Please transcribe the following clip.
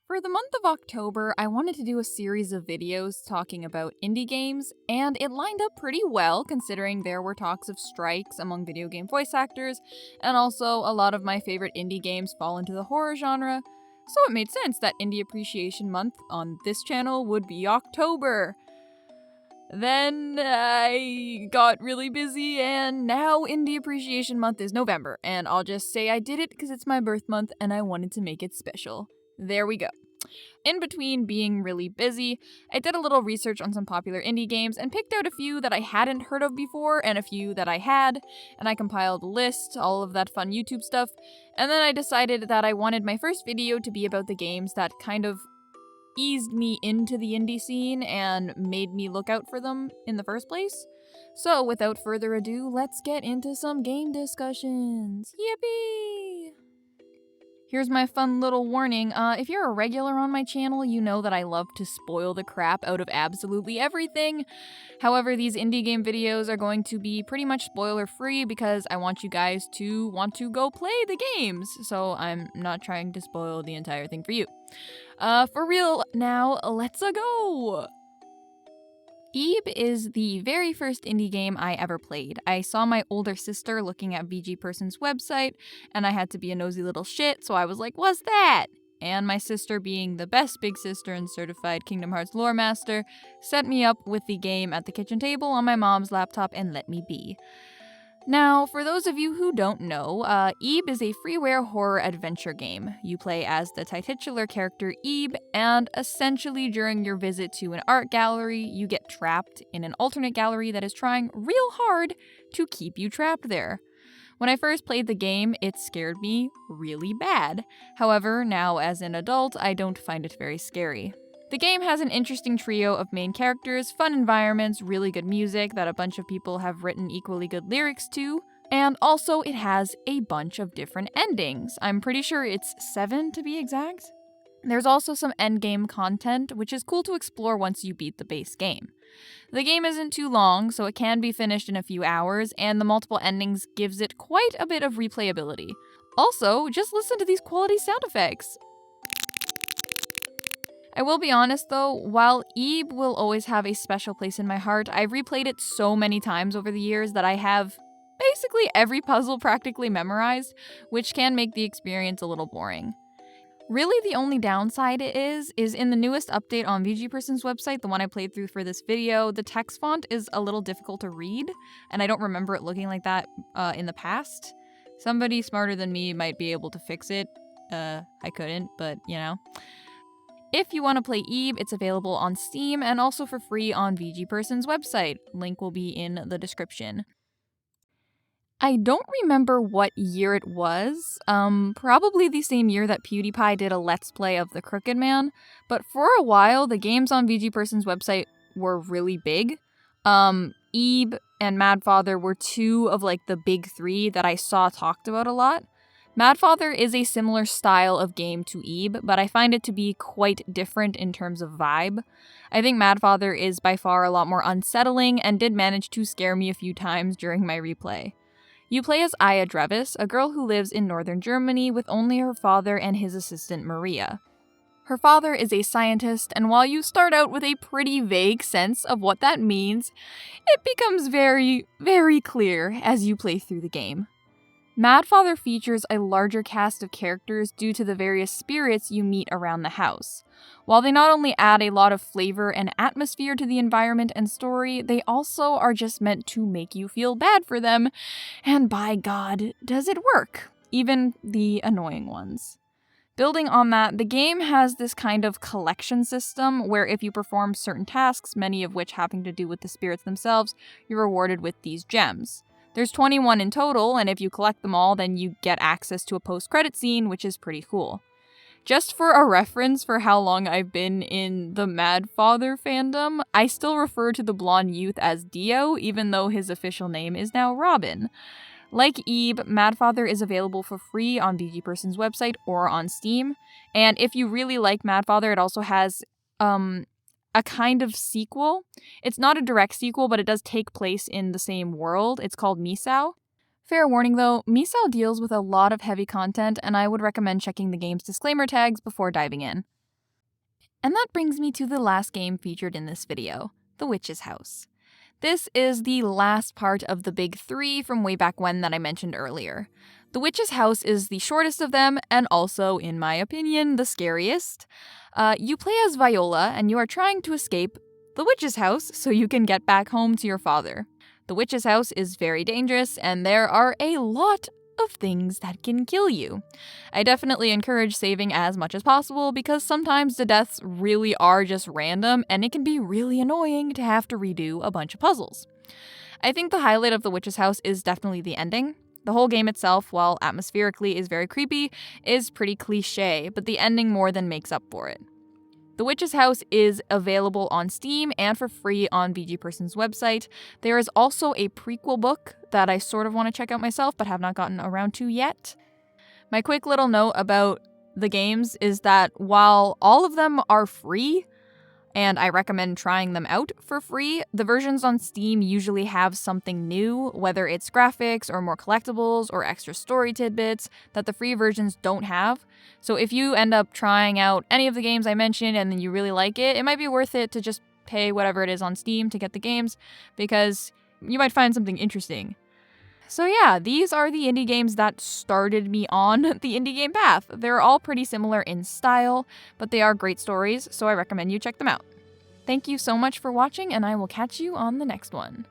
For the month of October, I wanted to do a series of videos talking about indie games, and it lined up pretty well considering there were talks of strikes among video game voice actors, and also a lot of my favorite indie games fall into the horror genre, so it made sense that Indie Appreciation Month on this channel would be October. Then I got really busy, and now Indie Appreciation Month is November, and I'll just say I did it because it's my birth month and I wanted to make it special. There we go. In between being really busy, I did a little research on some popular indie games and picked out a few that I hadn't heard of before and a few that I had, and I compiled a list, all of that fun YouTube stuff, and then I decided that I wanted my first video to be about the games that kind of eased me into the indie scene and made me look out for them in the first place. So without further ado, let's get into some game discussions. Yippee! Here's my fun little warning. If you're a regular on my channel, you know that I love to spoil the crap out of absolutely everything. However, these indie game videos are going to be pretty much spoiler free because I want you guys to want to go play the games. So I'm not trying to spoil the entire thing for you. For real now, let's go! Ib is the very first indie game I ever played. I saw my older sister looking at VG Person's website, and I had to be a nosy little shit, so I was like, what's that? And my sister, being the best big sister and certified Kingdom Hearts lore master, set me up with the game at the kitchen table on my mom's laptop and let me be. Now, for those of you who don't know, Ib is a freeware horror adventure game. You play as the titular character Ib, and essentially during your visit to an art gallery, you get trapped in an alternate gallery that is trying real hard to keep you trapped there. When I first played the game, it scared me really bad. However, now as an adult, I don't find it very scary. The game has an interesting trio of main characters, fun environments, really good music that a bunch of people have written equally good lyrics to, and also it has a bunch of different endings. I'm pretty sure it's 7 to be exact. There's also some endgame content, which is cool to explore once you beat the base game. The game isn't too long, so it can be finished in a few hours, and the multiple endings gives it quite a bit of replayability. Also, just listen to these quality sound effects. I will be honest though, while Ib will always have a special place in my heart, I've replayed it so many times over the years that I have basically every puzzle practically memorized, which can make the experience a little boring. Really, the only downside is in the newest update on VG Person's website, the one I played through for this video, the text font is a little difficult to read, and I don't remember it looking like that in the past. Somebody smarter than me might be able to fix it. I couldn't, but you know. If you want to play Ib, it's available on Steam and also for free on VG Person's website. Link will be in the description. I don't remember what year it was. Probably the same year that PewDiePie did a Let's Play of The Crooked Man, but for a while, the games on VG Person's website were really big. Ib and Madfather were two of like the big three that I saw talked about a lot. Madfather is a similar style of game to Ib, but I find it to be quite different in terms of vibe. I think Madfather is by far a lot more unsettling and did manage to scare me a few times during my replay. You play as Aya Drevis, a girl who lives in northern Germany with only her father and his assistant Maria. Her father is a scientist, and while you start out with a pretty vague sense of what that means, it becomes very, very clear as you play through the game. Madfather features a larger cast of characters due to the various spirits you meet around the house. While they not only add a lot of flavor and atmosphere to the environment and story, they also are just meant to make you feel bad for them, and by God, does it work, even the annoying ones. Building on that, the game has this kind of collection system where if you perform certain tasks, many of which having to do with the spirits themselves, you're rewarded with these gems. There's 21 in total, and if you collect them all, then you get access to a post-credit scene, which is pretty cool. Just for a reference for how long I've been in the Madfather fandom, I still refer to the blonde youth as Dio, even though his official name is now Robin. Like Ib, Madfather is available for free on VG Person's website or on Steam, and if you really like Madfather, it also has a kind of sequel. It's not a direct sequel, but it does take place in the same world. It's called Misao. Fair warning though, Misao deals with a lot of heavy content, and I would recommend checking the game's disclaimer tags before diving in. And that brings me to the last game featured in this video, The Witch's House. This is the last part of the big 3 from way back when that I mentioned earlier. The Witch's House is the shortest of them, and also, in my opinion, the scariest. You play as Viola, and you are trying to escape the witch's house so you can get back home to your father. The witch's house is very dangerous, and there are a lot of things that can kill you. I definitely encourage saving as much as possible because sometimes the deaths really are just random, and it can be really annoying to have to redo a bunch of puzzles. I think the highlight of the witch's house is definitely the ending. The whole game itself, while atmospherically is very creepy, is pretty cliche, but the ending more than makes up for it. The Witch's House is available on Steam and for free on VGPerson's website. There is also a prequel book that I sort of want to check out myself but have not gotten around to yet. My quick little note about the games is that while all of them are free, and I recommend trying them out for free, the versions on Steam usually have something new, whether it's graphics or more collectibles or extra story tidbits that the free versions don't have. So if you end up trying out any of the games I mentioned and then you really like it, it might be worth it to just pay whatever it is on Steam to get the games, because you might find something interesting. So yeah, these are the indie games that started me on the indie game path. They're all pretty similar in style, but they are great stories, so I recommend you check them out. Thank you so much for watching, and I will catch you on the next one.